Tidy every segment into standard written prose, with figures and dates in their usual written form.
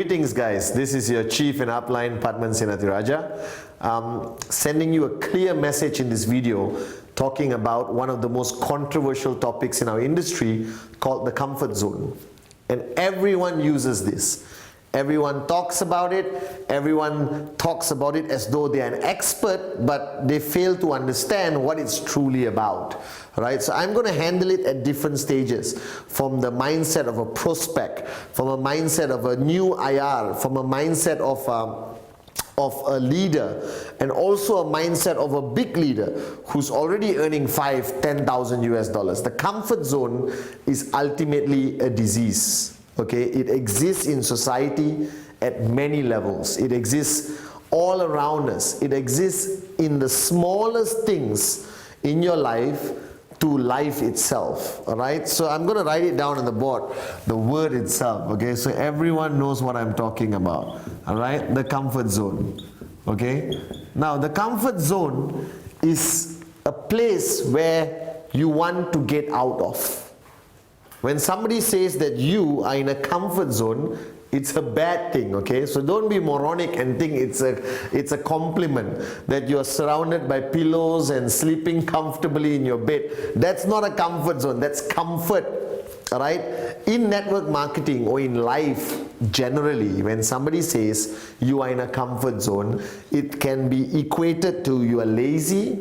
Greetings guys, this is your Chief and Upline Pathman Senatiraja, sending you a clear message in this video talking about one of the most controversial topics in our industry called the comfort zone. And everyone uses this. Everyone talks about it. Everyone talks about it as though they are an expert, but they fail to understand what it's truly about. Right? So I'm going to handle it at different stages, from the mindset of a prospect, from a mindset of a new IR, from a mindset of a leader, and also a mindset of a big leader who's already earning $5,000–10,000 US. The comfort zone is ultimately a disease. Okay, it exists in society at many levels. It exists all around us. It exists in the smallest things in your life to life itself. All right, so I'm going to write it down on the board, the word itself. Okay, so everyone knows what I'm talking about. All right, the comfort zone. Okay, now the comfort zone is a place where you want to get out of. When somebody says that you are in a comfort zone, it's a bad thing, okay? So don't be moronic and think it's a compliment that you're surrounded by pillows and sleeping comfortably in your bed. That's not a comfort zone, that's comfort, all right? In network marketing or in life generally, when somebody says you are in a comfort zone, it can be equated to you are lazy,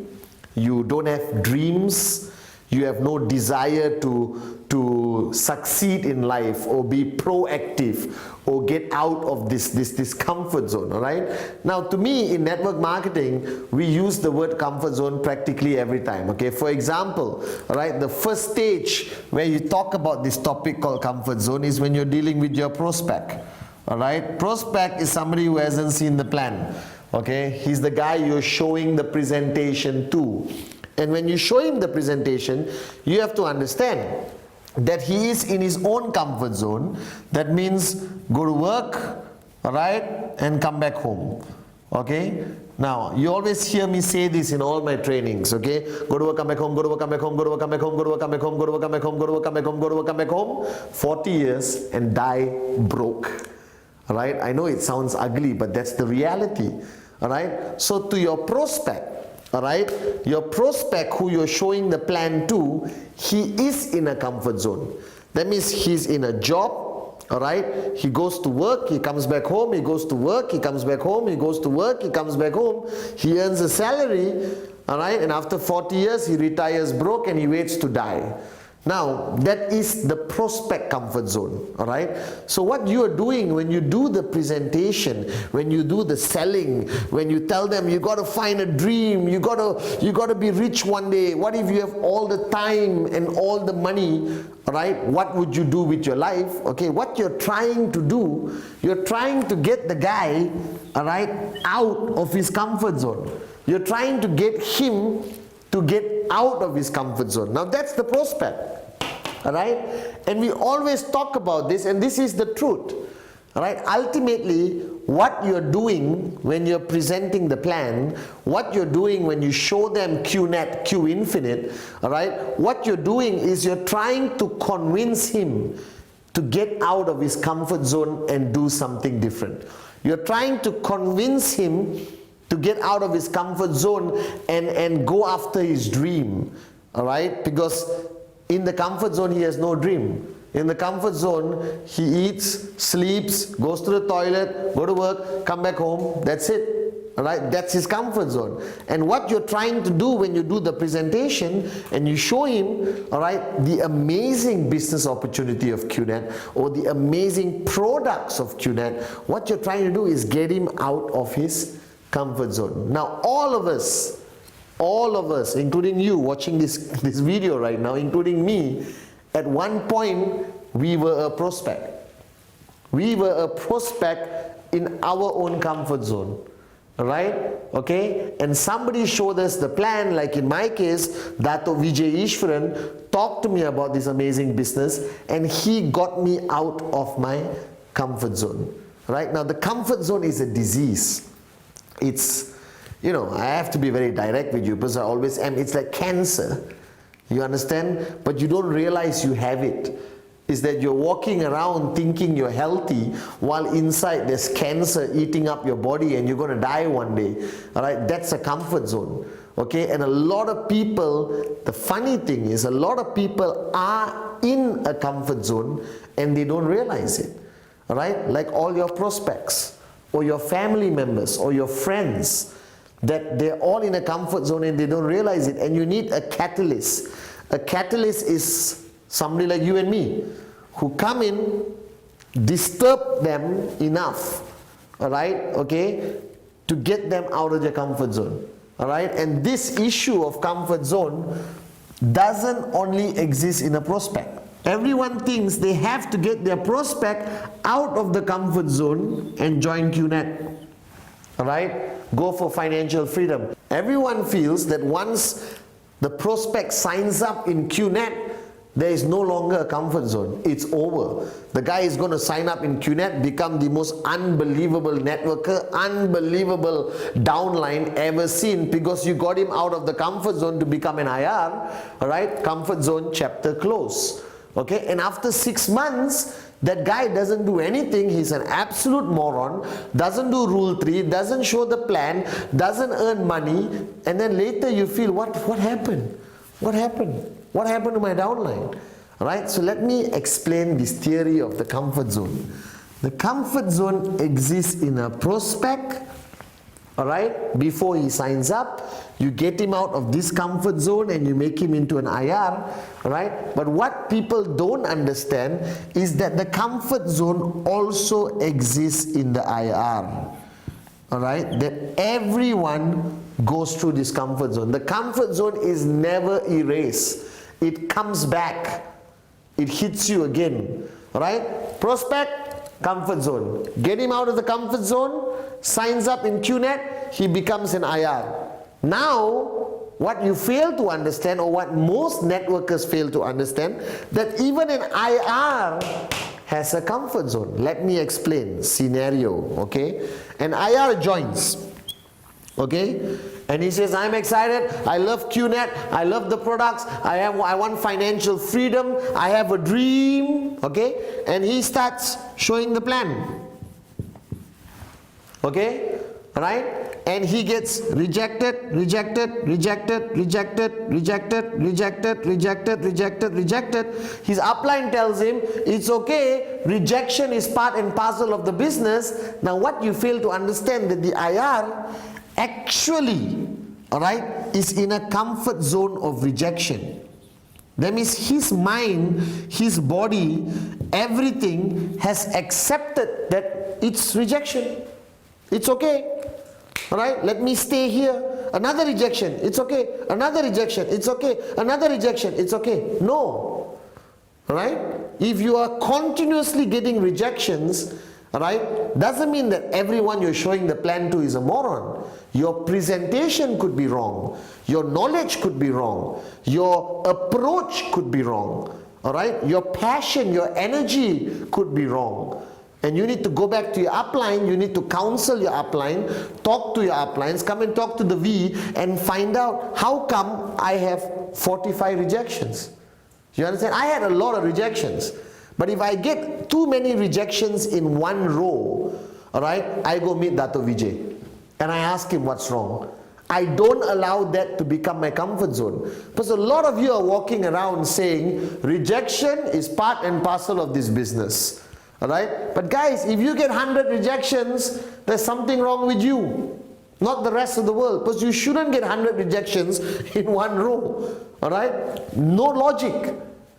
you don't have dreams, you have no desire to succeed in life or be proactive or get out of this comfort zone. All right, now to me in network marketing we use the word comfort zone practically every time. Okay, for example, all right, the first stage where you talk about this topic called comfort zone is when you're dealing with your prospect. All right, prospect is somebody who hasn't seen the plan. Okay, he's the guy you're showing the presentation to. And when you show him the presentation, you have to understand that he is in his own comfort zone. That means go to work, all right, and come back home. Okay? Now, you always hear me say this in all my trainings, okay? Go to work, come back home, go to work, come back home, go to work, come back home, go to work, come back home, go to work, come back home, go to work, come back home, go to work, come back home. 40 years and die broke. All right? I know it sounds ugly, but that's the reality. All right? So to your prospect, all right, your prospect who you're showing the plan to, he is in a comfort zone. That means he's in a job, all right, he goes to work, he comes back home, he goes to work, he comes back home, he goes to work, he comes back home, he earns a salary, all right, and after 40 years he retires broke and he waits to die. Now, that is the prospect comfort zone, all right? So what you are doing when you do the presentation, when you do the selling, when you tell them you got to find a dream, you got to be rich one day. What if you have all the time and all the money, all right? What would you do with your life? Okay, what you're trying to do, you're trying to get the guy, all right, out of his comfort zone. You're trying to get him to get out of his comfort zone. Now that's the prospect, all right? And we always talk about this, and this is the truth, all right? Ultimately, what you're doing when you're presenting the plan, what you're doing when you show them QNet, Q Infinite, all right? What you're doing is you're trying to convince him to get out of his comfort zone and do something different. You're trying to convince him to get out of his comfort zone and go after his dream, all right? Because in the comfort zone, he has no dream. In the comfort zone, he eats, sleeps, goes to the toilet, go to work, come back home, that's it, all right? That's his comfort zone. And what you're trying to do when you do the presentation and you show him, all right, the amazing business opportunity of QNet or the amazing products of QNet, what you're trying to do is get him out of his comfort zone. Now all of us, including you watching this video right now, including me, at one point we were a prospect. We were a prospect in our own comfort zone, right? Okay, and somebody showed us the plan, like in my case, Dato Vijay Ishwaran talked to me about this amazing business and he got me out of my comfort zone. Right now the comfort zone is a disease. It's, you know, I have to be very direct with you because I always am. It's like cancer, you understand? But you don't realize you have it. is that you're walking around thinking you're healthy while inside there's cancer eating up your body and you're going to die one day. All right, that's a comfort zone. Okay, and a lot of people, the funny thing is, a lot of people are in a comfort zone and they don't realize it. All right, like all your prospects or your family members or your friends, that they're all in a comfort zone and they don't realize it, and you need a catalyst. A catalyst is somebody like you and me who come in, disturb them enough, all right, okay, to get them out of their comfort zone. All right, and this issue of comfort zone doesn't only exist in a prospect. Everyone thinks they have to get their prospect out of the comfort zone and join QNet. All right, go for financial freedom. Everyone feels that once the prospect signs up in QNet, there is no longer a comfort zone. It's over. The guy is going to sign up in QNet, become the most unbelievable networker, unbelievable downline ever seen, because you got him out of the comfort zone to become an IR. All right, comfort zone chapter close. Okay, and after 6 months, that guy doesn't do anything. He's an absolute moron, doesn't do rule 3, doesn't show the plan, doesn't earn money, and then later you feel, what happened? What happened? What happened to my downline? All right, so let me explain this theory of the comfort zone. The comfort zone exists in a prospect, all right, before he signs up. You get him out of this comfort zone and you make him into an IR, all right? But what people don't understand is that the comfort zone also exists in the IR, all right? That everyone goes through this comfort zone. The comfort zone is never erased. It comes back. It hits you again, all right? Prospect, comfort zone. Get him out of the comfort zone, signs up in QNet, he becomes an IR. Now, what you fail to understand, or what most networkers fail to understand, that even an IR has a comfort zone. Let me explain. Scenario, okay? An IR joins, okay? And he says, I'm excited, I love QNet, I love the products, I want financial freedom, I have a dream, okay? And he starts showing the plan, okay? Right? And he gets rejected. His upline tells him, it's okay, rejection is part and parcel of the business. Now what you fail to understand, that the IR actually, all right, is in a comfort zone of rejection. That means his mind, his body, everything has accepted that it's rejection. It's okay. All right, let me stay here. Another rejection, it's okay. Another rejection, it's okay. Another rejection, it's okay. No. All right? If you are continuously getting rejections, all right, doesn't mean that everyone you're showing the plan to is a moron. Your presentation could be wrong. Your knowledge could be wrong. Your approach could be wrong. All right? Your passion, your energy could be wrong. And you need to go back to your upline, you need to counsel your upline, talk to your uplines, come and talk to the V and find out, how come I have 45 rejections? You understand? I had a lot of rejections. But if I get too many rejections in one row, all right, I go meet Dato Vijay and I ask him what's wrong. I don't allow that to become my comfort zone. Because a lot of you are walking around saying rejection is part and parcel of this business. Alright? But guys, if you get 100 rejections, there's something wrong with you, not the rest of the world. Because you shouldn't get 100 rejections in one row. Alright? No logic.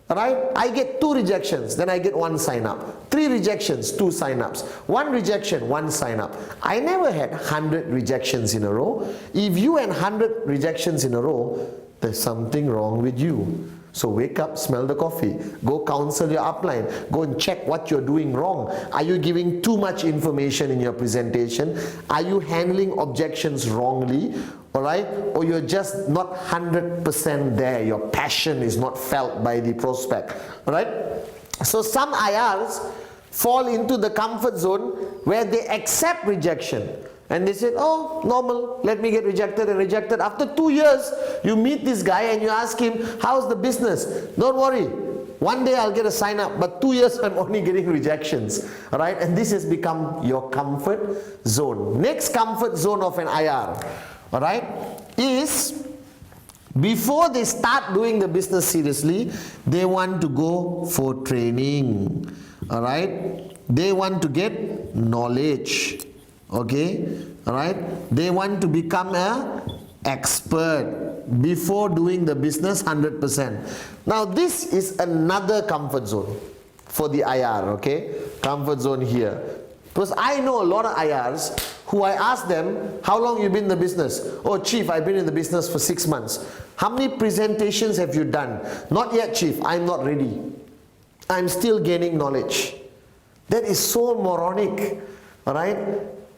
Alright? I get 2 rejections, then I get 1 sign up. 3 rejections, 2 sign ups. 1 rejection, 1 sign up. I never had 100 rejections in a row. If you had 100 rejections in a row, there's something wrong with you. So wake up, smell the coffee, go counsel your upline, go and check what you're doing wrong. Are you giving too much information in your presentation? Are you handling objections wrongly? Alright? Or you're just not 100% there, your passion is not felt by the prospect. Alright? So some IRs fall into the comfort zone where they accept rejection. And they said, oh, normal, let me get rejected and rejected. After 2 years, you meet this guy and you ask him, how's the business? Don't worry, One day I'll get a sign up, but 2 years I'm only getting rejections. All right, and this has become your comfort zone. Next comfort zone of an IR, all right, is before they start doing the business seriously, they want to go for training. All right, they want to get knowledge. Okay, all right, they want to become a expert before doing the business 100%. Now this is another comfort zone for the IR, okay? Comfort zone here. Because I know a lot of IRs who I ask them, how long you been in the business? Oh chief, I've been in the business for 6 months. How many presentations have you done? Not yet chief, I'm not ready. I'm still gaining knowledge. That is so moronic, all right?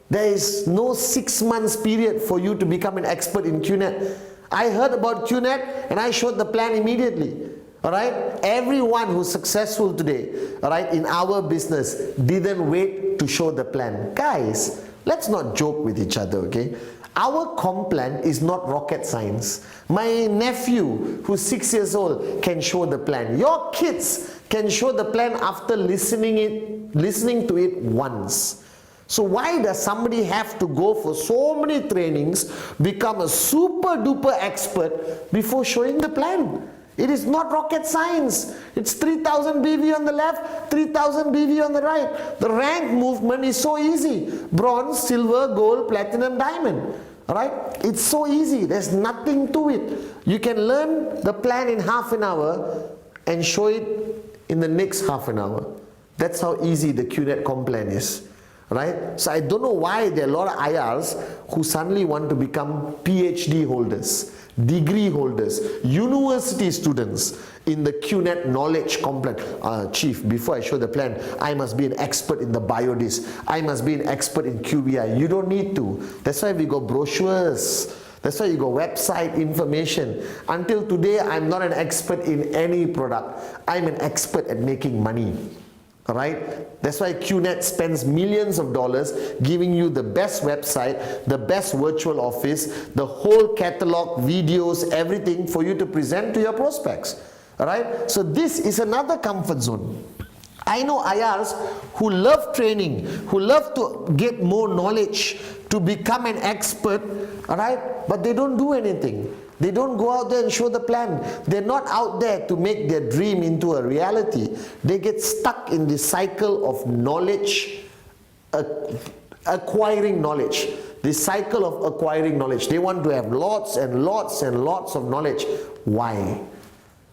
There is no 6 months period for you to become an expert in QNet. I heard about QNet and I showed the plan immediately. All right? Everyone who's successful today, all right, in our business didn't wait to show the plan. Guys, let's not joke with each other, okay? Our comp plan is not rocket science. My nephew, who's 6 years old, can show the plan. Your kids can show the plan after listening to it once. So why does somebody have to go for so many trainings, become a super duper expert before showing the plan? It is not rocket science. It's 3000 BV on the left, 3000 BV on the right. The rank movement is so easy. Bronze, silver, gold, platinum, diamond. Alright? It's so easy. There's nothing to it. You can learn the plan in half an hour and show it in the next half an hour. That's how easy the QNet comp plan is. Right? So I don't know why there are a lot of IRs who suddenly want to become PhD holders, degree holders, university students in the QNet knowledge complex. Chief, before I show the plan, I must be an expert in the biodis. I must be an expert in QBI. You don't need to. That's why we got brochures. That's why you got website information. Until today, I'm not an expert in any product. I'm an expert at making money. Alright? That's why QNet spends millions of dollars giving you the best website, the best virtual office, the whole catalog, videos, everything for you to present to your prospects. Alright? So this is another comfort zone. I know IRs who love training, who love to get more knowledge, to become an expert, alright? But they don't do anything. They don't go out there and show the plan. They're not out there to make their dream into a reality. They get stuck in this cycle of knowledge, acquiring knowledge. This cycle of acquiring knowledge. They want to have lots and lots and lots of knowledge. Why?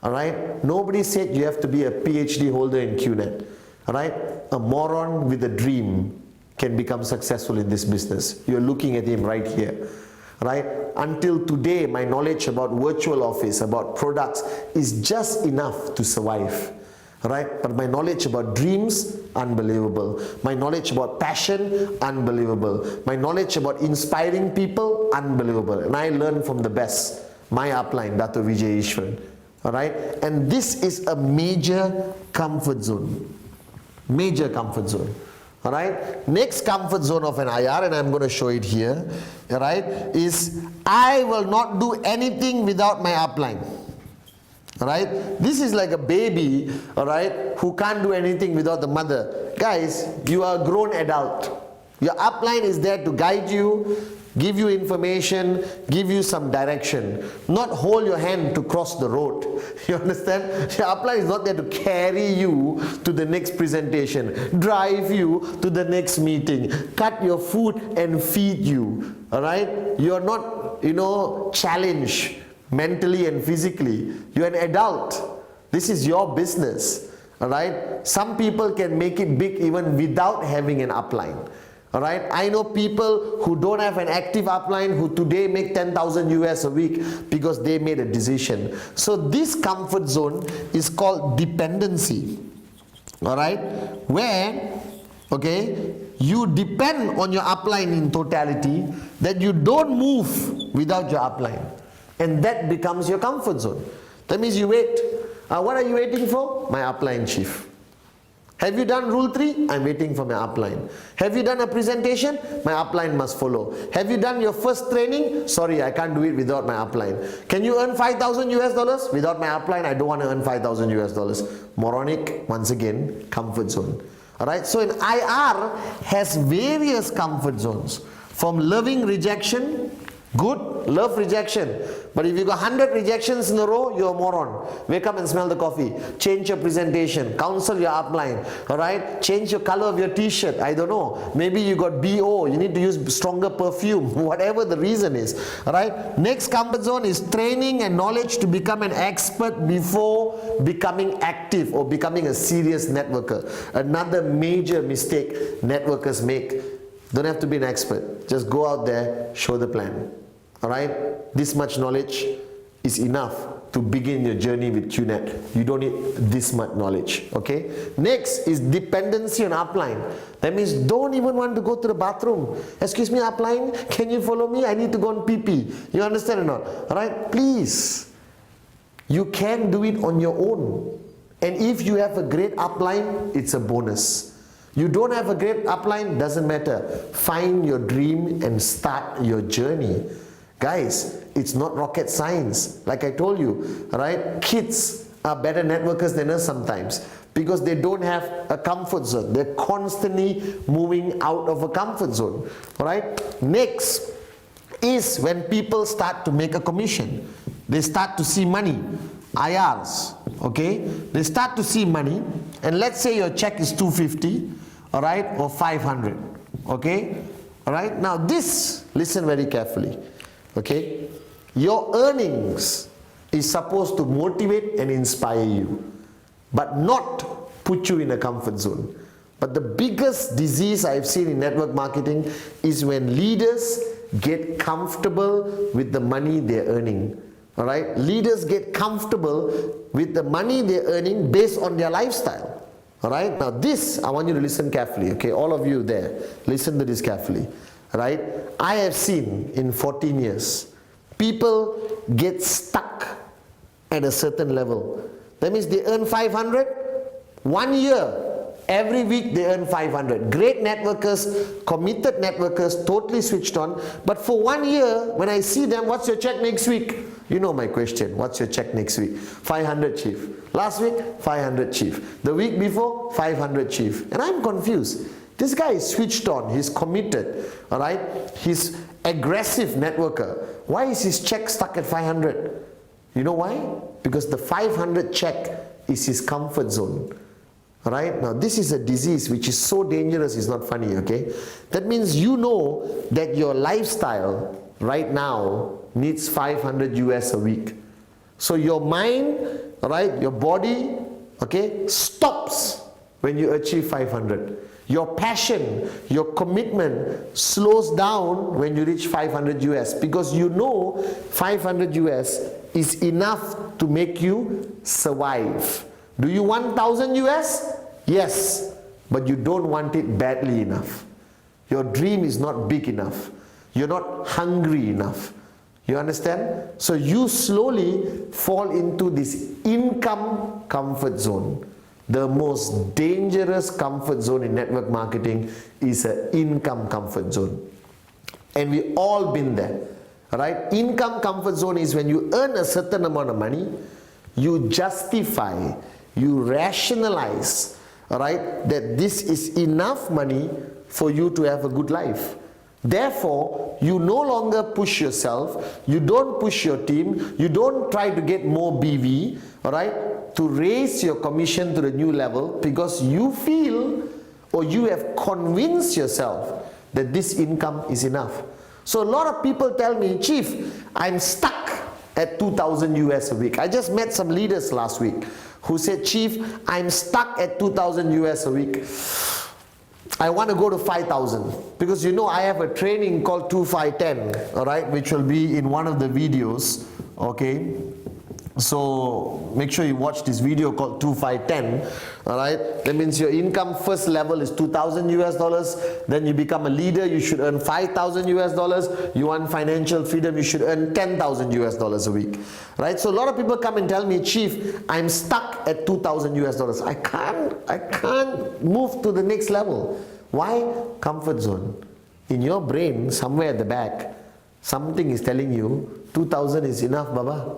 Alright? Nobody said you have to be a PhD holder in QNet. Alright? A moron with a dream can become successful in this business. You're looking at him right here. Right? Until today, my knowledge about virtual office, about products is just enough to survive. Right? But my knowledge about dreams, unbelievable. My knowledge about passion, unbelievable. My knowledge about inspiring people, unbelievable. And I learn from the best. My upline, Dato Vijay Ishwaran. Alright? And this is a major comfort zone. Major comfort zone. Alright, next comfort zone of an IR, and I'm going to show it here, alright, is I will not do anything without my upline. Alright, this is like a baby, alright, who can't do anything without the mother. Guys, you are a grown adult. Your upline is there to guide you, give you information, give you some direction, not hold your hand to cross the road. You understand? Your upline is not there to carry you to the next presentation, drive you to the next meeting, cut your food and feed you. Alright? You are not, challenged mentally and physically. You are an adult. This is your business. Alright? Some people can make it big even without having an upline. Alright, I know people who don't have an active upline who today make 10,000 US a week because they made a decision. So this comfort zone is called dependency. Alright, where, okay, you depend on your upline in totality, that you don't move without your upline. And that becomes your comfort zone. That means you wait. What are you waiting for? My upline chief. Have you done rule 3? I'm waiting for my upline. Have you done a presentation? My upline must follow. Have you done your first training? Sorry, I can't do it without my upline. Can you earn 5,000 US dollars? Without my upline, I don't want to earn 5,000 US dollars. Moronic, once again, comfort zone. Alright, so an IR has various comfort zones. From loving rejection, good, love rejection. But if you got 100 rejections in a row, you're a moron. Wake up and smell the coffee. Change your presentation. Counsel your upline. Alright? Change your color of your t-shirt. I don't know. Maybe you got BO. You need to use stronger perfume. Whatever the reason is. Alright? Next comfort zone is training and knowledge to become an expert before becoming active or becoming a serious networker. Another major mistake networkers make. Don't have to be an expert. Just go out there, show the plan. Alright? This much knowledge is enough to begin your journey with QNet. You don't need this much knowledge. Okay? Next is dependency on upline. That means don't even want to go to the bathroom. Excuse me, upline, can you follow me? I need to go on pee-pee. You understand or not? Alright? Please. You can do it on your own. And if you have a great upline, it's a bonus. You don't have a great upline, doesn't matter. Find your dream and start your journey. Guys, it's not rocket science. Like I told you, right? Kids are better networkers than us sometimes because they don't have a comfort zone. They're constantly moving out of a comfort zone. Right? Next is when people start to make a commission. They start to see money. IRs. Okay? They start to see money, and let's say your check is 250, all right, or 500. Okay? All right? Now this, listen very carefully. Okay, your earnings is supposed to motivate and inspire you, but not put you in a comfort zone. But the biggest disease I've seen in network marketing is when leaders get comfortable with the money they're earning. All right, leaders get comfortable with the money they're earning based on their lifestyle. All right, now this I want you to listen carefully. Okay, all of you there, listen to this carefully. Right? I have seen in 14 years, people get stuck at a certain level. That means they earn 500, 1 year, every week they earn 500. Great networkers, committed networkers, totally switched on. But for 1 year, when I see them, what's your check next week? You know my question, what's your check next week? 500 chief. Last week, 500 chief. The week before, 500 chief. And I'm confused. This guy is switched on, he's committed, all right? He's aggressive networker. Why is his check stuck at 500? You know why? Because the 500 check is his comfort zone. All right? Now this is a disease which is so dangerous, it's not funny, okay? That means you know that your lifestyle right now needs 500 US a week. So your mind, all right, your body, okay, stops when you achieve 500. Your passion, your commitment slows down when you reach 500 US because you know 500 US is enough to make you survive. Do you want 1,000 US? Yes, but you don't want it badly enough. Your dream is not big enough. You're not hungry enough. You understand? So you slowly fall into this income comfort zone. The most dangerous comfort zone in network marketing is an income comfort zone. And we all been there. Right? Income comfort zone is when you earn a certain amount of money, you justify, you rationalize, right, that this is enough money for you to have a good life. Therefore, you no longer push yourself, you don't push your team, you don't try to get more BV, alright, to raise your commission to the new level because you feel or you have convinced yourself that this income is enough. So a lot of people tell me, Chief, I'm stuck at 2,000 US a week. I just met some leaders last week who said, Chief, I'm stuck at 2,000 US a week. I want to go to 5,000 because you know I have a training called 2510, all right, which will be in one of the videos, okay, So make sure you watch this video called 2510. All right, that means your income first level is 2,000 US dollars. Then you become a leader, you should earn 5,000 US dollars. You want financial freedom, you should earn 10,000 US dollars a week. Right? So a lot of people come and tell me, Chief, I'm stuck at 2,000 US dollars. I can't move to the next level. Why? Comfort zone. In your brain, somewhere at the back, something is telling you 2,000 is enough, Baba.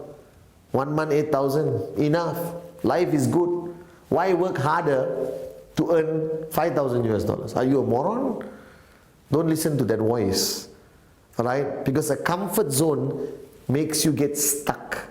1 month 8,000, enough. Life is good. Why work harder to earn 5,000 US dollars? Are you a moron? Don't listen to that voice. Alright? Because a comfort zone makes you get stuck.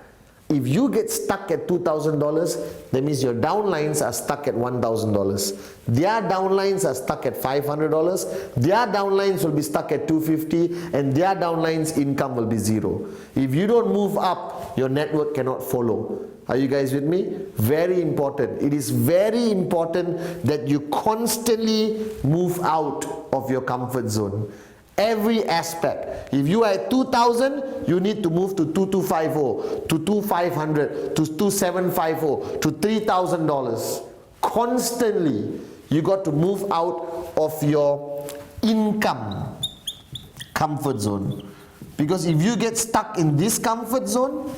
If you get stuck at $2,000, that means your downlines are stuck at $1,000. Their downlines are stuck at $500. Their downlines will be stuck at $250, and their downlines income will be zero. If you don't move up, your network cannot follow. Are you guys with me? Very important. It is very important that you constantly move out of your comfort zone. Every aspect. If you are at 2,000, you need to move to 2,250, to 2,500, to 2,750, to $3,000. Constantly, you got to move out of your income comfort zone. Because if you get stuck in this comfort zone,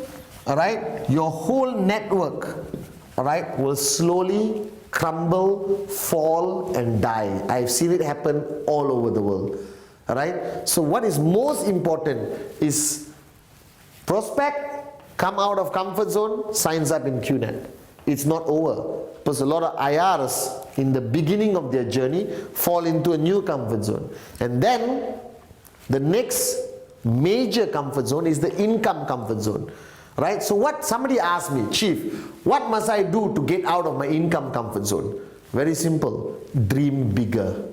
all right, your whole network, all right, will slowly crumble, fall, and die. I've seen it happen all over the world. Alright, so what is most important is prospect, come out of comfort zone, signs up in QNet. It's not over. Because a lot of IRs in the beginning of their journey fall into a new comfort zone. And then the next major comfort zone is the income comfort zone. Right? So what somebody asked me, Chief, what must I do to get out of my income comfort zone? Very simple. Dream bigger.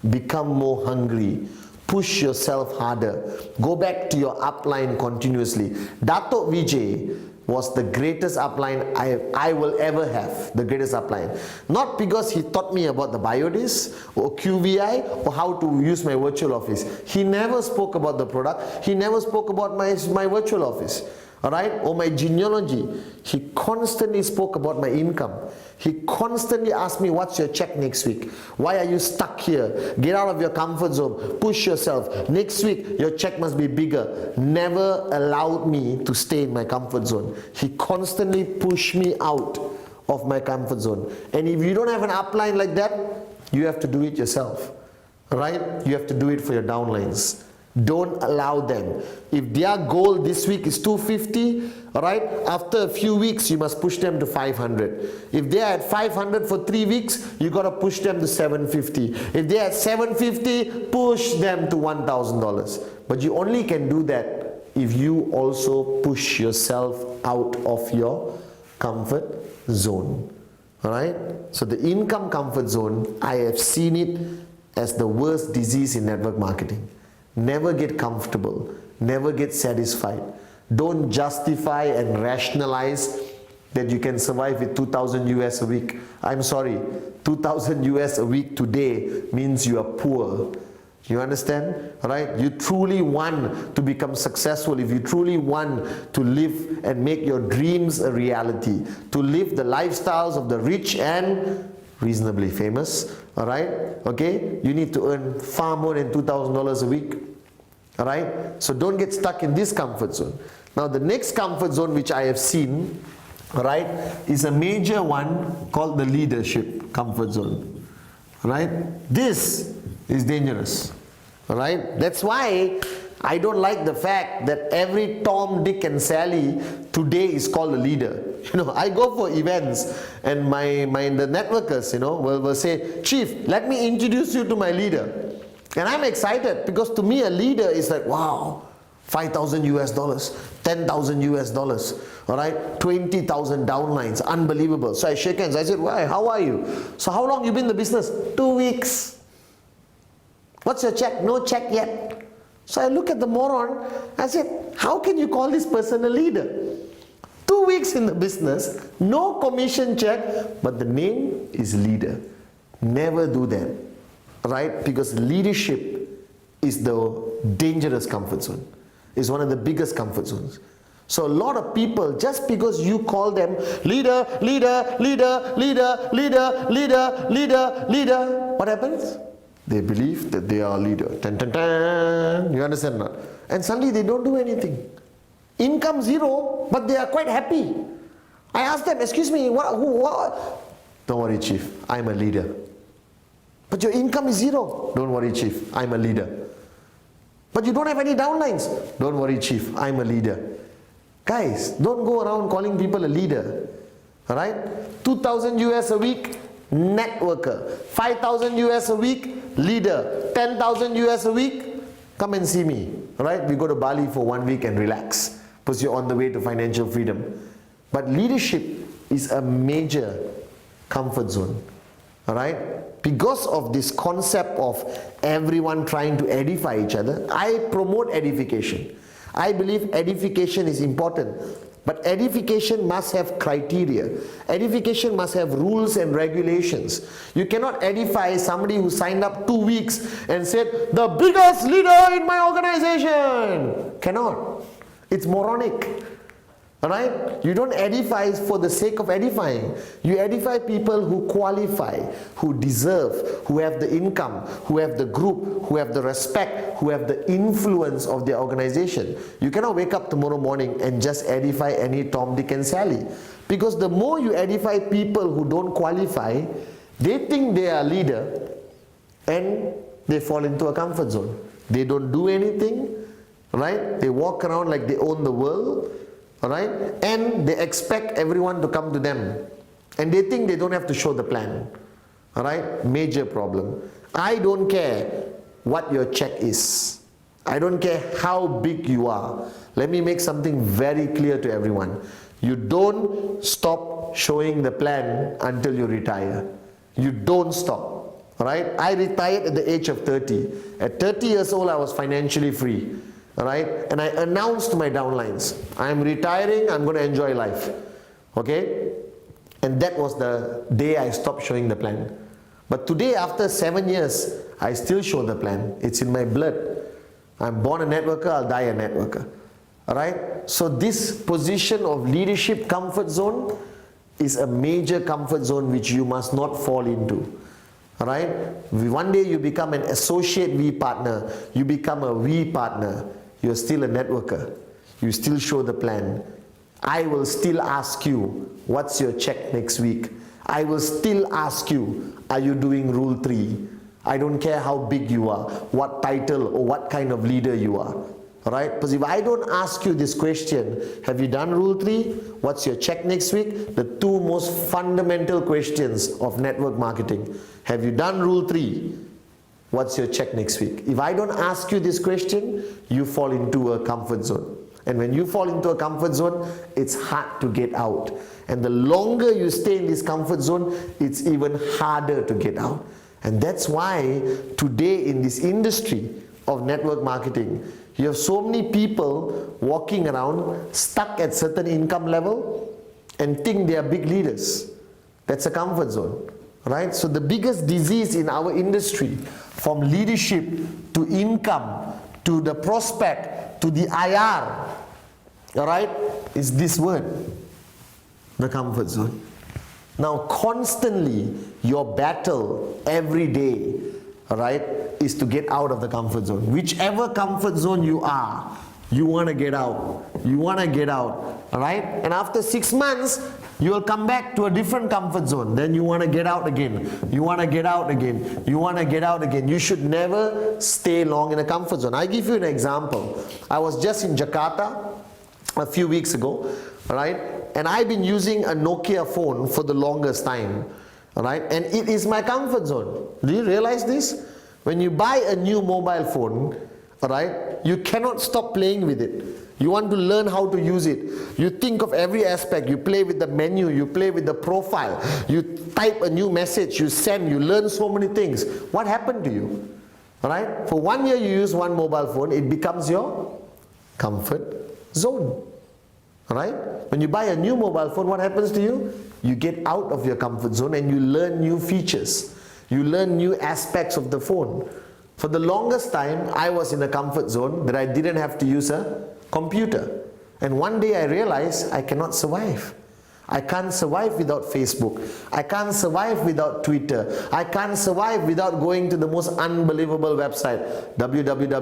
Become more hungry. Push yourself harder. Go back to your upline continuously. Dato Vijay was the greatest upline I will ever have. The greatest upline. Not because he taught me about the Biodis or QVI or how to use my virtual office. He never spoke about the product. He never spoke about my virtual office. Alright, or my genealogy. He constantly spoke about my income. He constantly asked me, what's your check next week? Why are you stuck here? Get out of your comfort zone. Push yourself. Next week, your check must be bigger. Never allowed me to stay in my comfort zone. He constantly pushed me out of my comfort zone. And if you don't have an upline like that, you have to do it yourself. Alright, you have to do it for your downlines. Don't allow them. If their goal this week is 250, alright, after a few weeks you must push them to 500. If they are at 500 for 3 weeks, you got to push them to 750. If they are at 750, push them to $1,000. But you only can do that if you also push yourself out of your comfort zone. Alright, so the income comfort zone, I have seen it as the worst disease in network marketing. Never get comfortable, never get satisfied. Don't justify and rationalize that you can survive with 2,000 US a week. I'm sorry, 2,000 US a week today means you are poor. You understand? Right? You truly want to become successful, if you truly want to live and make your dreams a reality, to live the lifestyles of the rich and reasonably famous, alright, okay, you need to earn far more than $2,000 a week, alright, so don't get stuck in this comfort zone. Now the next comfort zone which I have seen, alright, is a major one called the leadership comfort zone, alright. This is dangerous, alright. That's why I don't like the fact that every Tom, Dick and Sally today is called a leader. You know, I go for events and the networkers, you know, will say, Chief, let me introduce you to my leader. And I'm excited because to me a leader is like, wow, 5,000 US dollars, 10,000 US dollars, all right, 20,000 downlines, unbelievable. So I shake hands. I said, why? How are you? So how long you been in the business? 2 weeks. What's your check? No check yet. So I look at the moron, I said, how can you call this person a leader? 2 weeks in the business, no commission check, but the name is leader. Never do that, right? Because leadership is the dangerous comfort zone. It's one of the biggest comfort zones. So a lot of people, just because you call them leader, leader, leader, leader, leader, leader, leader, leader, what happens? They believe that they are a leader. Tan, tan, tan. You understand not? And suddenly they don't do anything. Income zero, but they are quite happy. I asked them, excuse me, what? Don't worry, chief, I'm a leader. But your income is zero. Don't worry, chief, I'm a leader. But you don't have any downlines. Don't worry, chief, I'm a leader. Guys, don't go around calling people a leader. Alright? 2,000 US a week, networker. 5,000 US a week, leader. 10,000 US a week, come and see me. Alright? We go to Bali for 1 week and relax, because you're on the way to financial freedom. But leadership is a major comfort zone. Alright? Because of this concept of everyone trying to edify each other, I promote edification. I believe edification is important, but edification must have criteria. Edification must have rules and regulations. You cannot edify somebody who signed up 2 weeks and said, the biggest leader in my organization. Cannot. It's moronic. Alright? You don't edify for the sake of edifying. You edify people who qualify, who deserve, who have the income, who have the group, who have the respect, who have the influence of their organization. You cannot wake up tomorrow morning and just edify any Tom, Dick and Sally. Because the more you edify people who don't qualify, they think they are a leader and they fall into a comfort zone. They don't do anything, right? They walk around like they own the world. Alright? And they expect everyone to come to them. And they think they don't have to show the plan. Alright? Major problem. I don't care what your check is. I don't care how big you are. Let me make something very clear to everyone. You don't stop showing the plan until you retire. You don't stop. Alright? I retired at the age of 30. At 30 years old, I was financially free. Alright, and I announced my downlines. I'm retiring, I'm going to enjoy life. Okay? And that was the day I stopped showing the plan. But today, after 7 years, I still show the plan. It's in my blood. I'm born a networker, I'll die a networker. Alright? So this position of leadership comfort zone is a major comfort zone which you must not fall into. Alright? One day you become an associate V partner, you become a V partner. You're still a networker. You still show the plan. I will still ask you, what's your check next week? I will still ask you, are you doing rule 3? I don't care how big you are, what title or what kind of leader you are. Alright? Because if I don't ask you this question, have you done rule 3? What's your check next week? The two most fundamental questions of network marketing. Have you done rule 3? What's your check next week? If I don't ask you this question, you fall into a comfort zone. And when you fall into a comfort zone, it's hard to get out. And the longer you stay in this comfort zone, it's even harder to get out. And that's why today in this industry of network marketing, you have so many people walking around stuck at certain income level and think they are big leaders. That's a comfort zone. Right? So the biggest disease in our industry, from leadership to income to the prospect to the IR, alright, is this word, the comfort zone. Now constantly your battle every day, alright, is to get out of the comfort zone. Whichever comfort zone you are, you want to get out. You want to get out, alright? And after 6 months, you will come back to a different comfort zone. Then you want to get out again. You want to get out again. You want to get out again. You should never stay long in a comfort zone. I give you an example. I was just in Jakarta a few weeks ago, right? And I've been using a Nokia phone for the longest time, right? And it is my comfort zone. Do you realize this? When you buy a new mobile phone, right, you cannot stop playing with it. You want to learn how to use it. You think of every aspect. You play with the menu. You play with the profile. You type a new message. You send. You learn so many things. What happened to you? Alright? For 1 year you use one mobile phone. It becomes your comfort zone. Alright? When you buy a new mobile phone, what happens to you? You get out of your comfort zone and you learn new features. You learn new aspects of the phone. For the longest time, I was in a comfort zone that I didn't have to use a computer. And one day I realized I cannot survive. I can't survive without Facebook. I can't survive without Twitter. I can't survive without going to the most unbelievable website, www.the-v.net.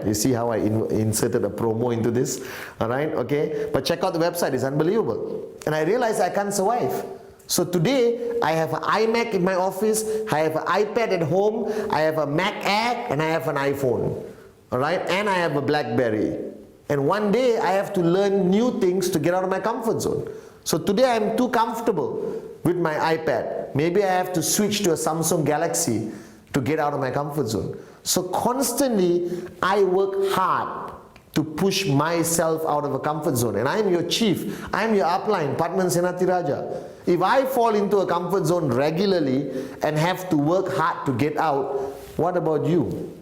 You see how I inserted a promo into this? Alright, okay? But check out the website, it's unbelievable. And I realized I can't survive. So today, I have an iMac in my office, I have an iPad at home, I have a Mac Air, and I have an iPhone. Alright? And I have a BlackBerry. And one day I have to learn new things to get out of my comfort zone. So today I'm too comfortable with my iPad. Maybe I have to switch to a Samsung Galaxy to get out of my comfort zone. So constantly I work hard to push myself out of a comfort zone. And I am your chief, I am your upline, Pathman Senatiraja. If I fall into a comfort zone regularly and have to work hard to get out, what about you?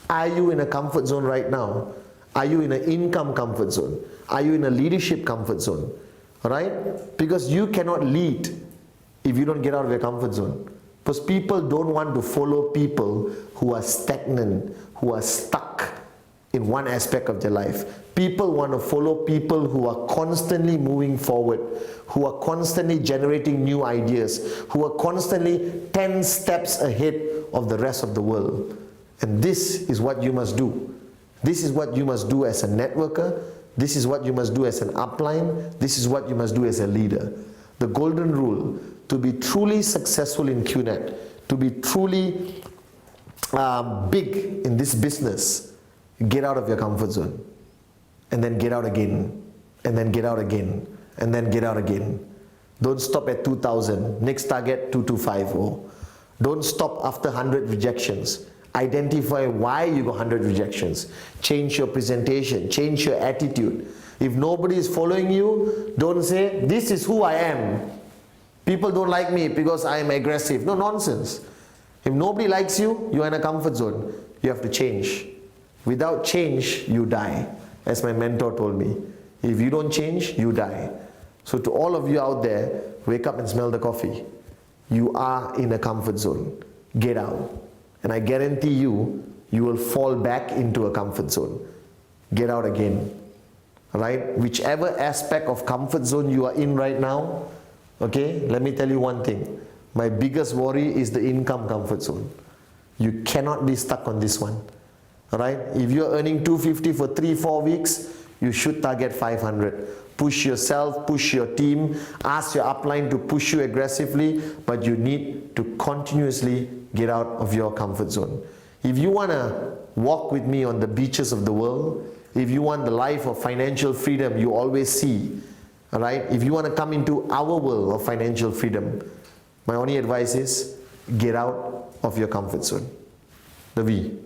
Are you in a comfort zone right now? Are you in an income comfort zone? Are you in a leadership comfort zone? Alright? Because you cannot lead if you don't get out of your comfort zone. Because people don't want to follow people who are stagnant, who are stuck in one aspect of their life. People want to follow people who are constantly moving forward, who are constantly generating new ideas, who are constantly 10 steps ahead of the rest of the world. And this is what you must do. This is what you must do as a networker. This is what you must do as an upline. This is what you must do as a leader. The golden rule: to be truly successful in QNet, to be truly big in this business, get out of your comfort zone. And then get out again. And then get out again. And then get out again. Don't stop at 2,000. Next target 2250. Don't stop after 100 rejections. Identify why you got 100 rejections. Change your presentation, change your attitude. If nobody is following you, don't say, this is who I am. People don't like me because I am aggressive. No, nonsense. If nobody likes you, you are in a comfort zone. You have to change. Without change, you die. As my mentor told me. If you don't change, you die. So to all of you out there, wake up and smell the coffee. You are in a comfort zone. Get out. And I guarantee you, you will fall back into a comfort zone. Get out again. Alright? Whichever aspect of comfort zone you are in right now, okay, let me tell you one thing. My biggest worry is the income comfort zone. You cannot be stuck on this one. Alright? If you're earning 250 for 3-4 weeks, you should target 500. Push yourself, push your team, ask your upline to push you aggressively, but you need to continuously get out of your comfort zone. If you want to walk with me on the beaches of the world, if you want the life of financial freedom you always see, alright, if you want to come into our world of financial freedom, my only advice is get out of your comfort zone. The V.